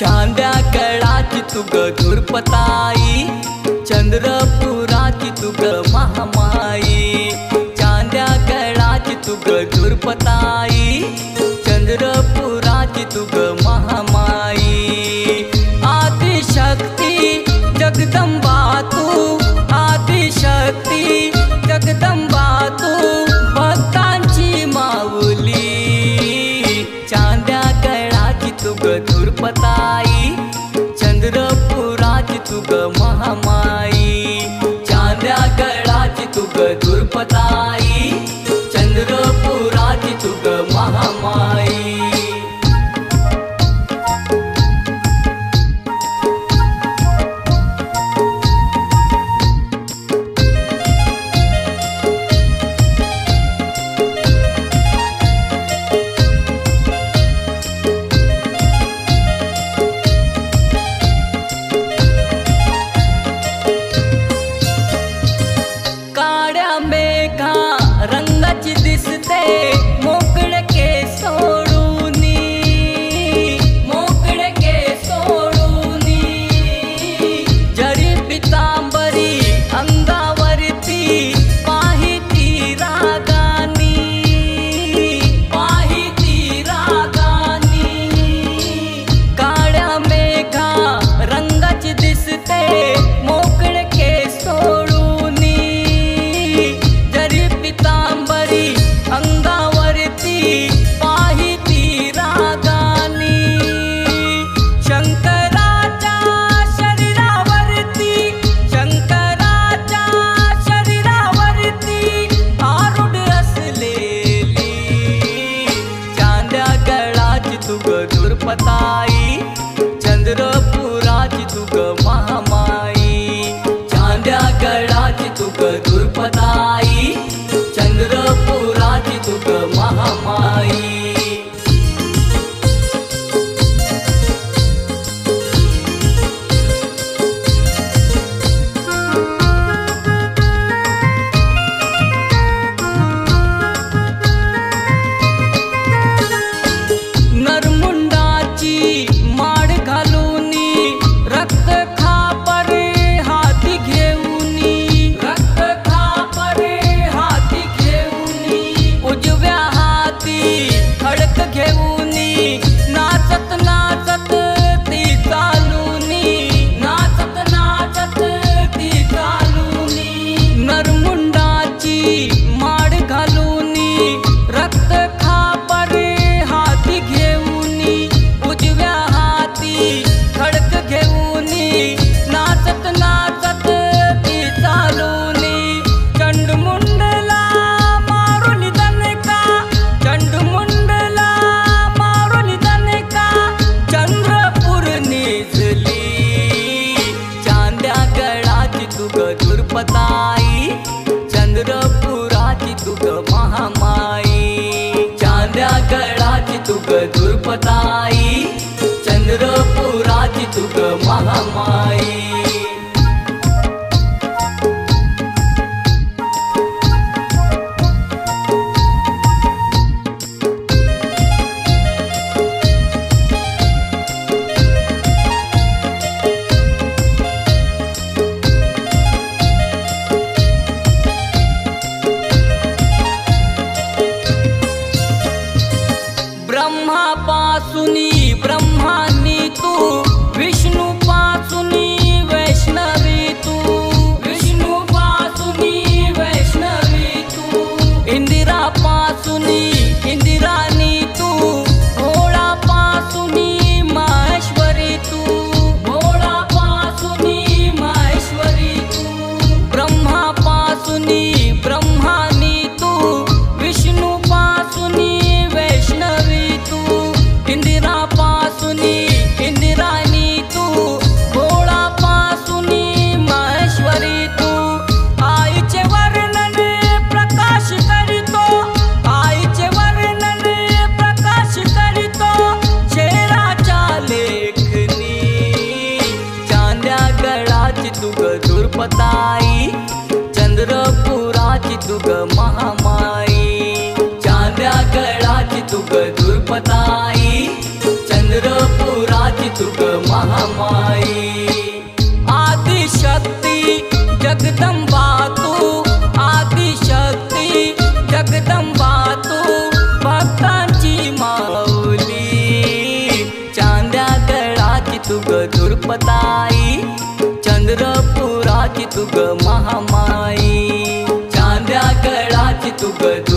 चांद्या गडाची तुग दुर्पताई, चंद्रपुराची तुग महामाई। चांद्या गडाची तुग दुर्पताई, चंद्रपुराची तुग महामाई। आदिशक्ती जगदंबा तू, आदिशक्ती जगदंबा तू, भक्तांची माऊली। चांद्या गडाची तुग दुर्पताई, चंद्रपुराची तुग महामाई। चांद्या गडाची तुग दुर्पताई, चंद्रपुराची तुग महामाई। रंगाची दिसते मोकळे केस सोडूनी, मोकळे केस सोडूनी। जरी पितांबरी अंगावरती पाहिती रागानी, पाहिती रागानी। काळ्या मेघा रंगाची दिसते मोकळे केस सोडूनी, जरी पितांबरी अंगावरती पाहिती रागानी। शंकराच्या शरीरावरती, शंकराच्या शरीरावरती आरूढ असलेली। चांद्या गडाची तुग दुर्पताई, चंद्रपुराची तुग महामाई। चांद्या गडाची तुग दुर्पताई, चंद्रपुराची तुग महामाई। नरमुंडाची माळ घालूनी, रक्त खापरे हाती घेऊनी, रक्त खापरे हाती घेऊनी। उजव्या हाती खडक घेऊनी, नाचत नाचत ती चालूनी, नाचत नाचत ती चालूनी। नरमुंडाची माळ घालूनी, रक्त खापरे हाती घेऊनी, उजव्या हाती खडक घेऊनी, नाचत नाचत ती चालूनी। चंडमुंडला मारून दणका, चंडमुंडला मारून दणका, चंद्रपूर निजली। चांद्या गडाची तुग दुर्पताई, चंद्रपुराची तुग महामाई। चांद्या गडाची तुग दुर्पताई, चंद्रपुराची तुग महामाई। ब्रह्मापासूनी ब्रह्मानी तू, विष्णूपासूनी वैष्णवी तू, विष्णूपासूनी वैष्णवी तू। इंदिरापासूनी इंदिरानी तू, भोळापासूनी महेश्वरी तू, भोळापासूनी महेश्वरी तू। ब्रह्मापासूनी ब्रह्मानी तू, विष्णूपासूनी वैष्णवी तू। इंदिरापासूनी इंदिरानी तू, भोळापासूनी महेश्वरी तू। आईचे वर्णन प्रकाश करीतो, आईचे वर्णन प्रकाश करीतो, शेराच्या लेखनी। चांद्या गडाची तुग दुर्पताई, चंद्रपुराची तुग महामाई। चांद्या गडाची तुग दुर्पताई, चंद्रपुराची तुग जगदंबा तू आदिशक्ती, जगदंबा तू भक्तांची माऊली. चांद्या गडाची तू ग दुर्पताई, चंद्रपुराची तू ग महामाई. चांद्या गडाची तू ग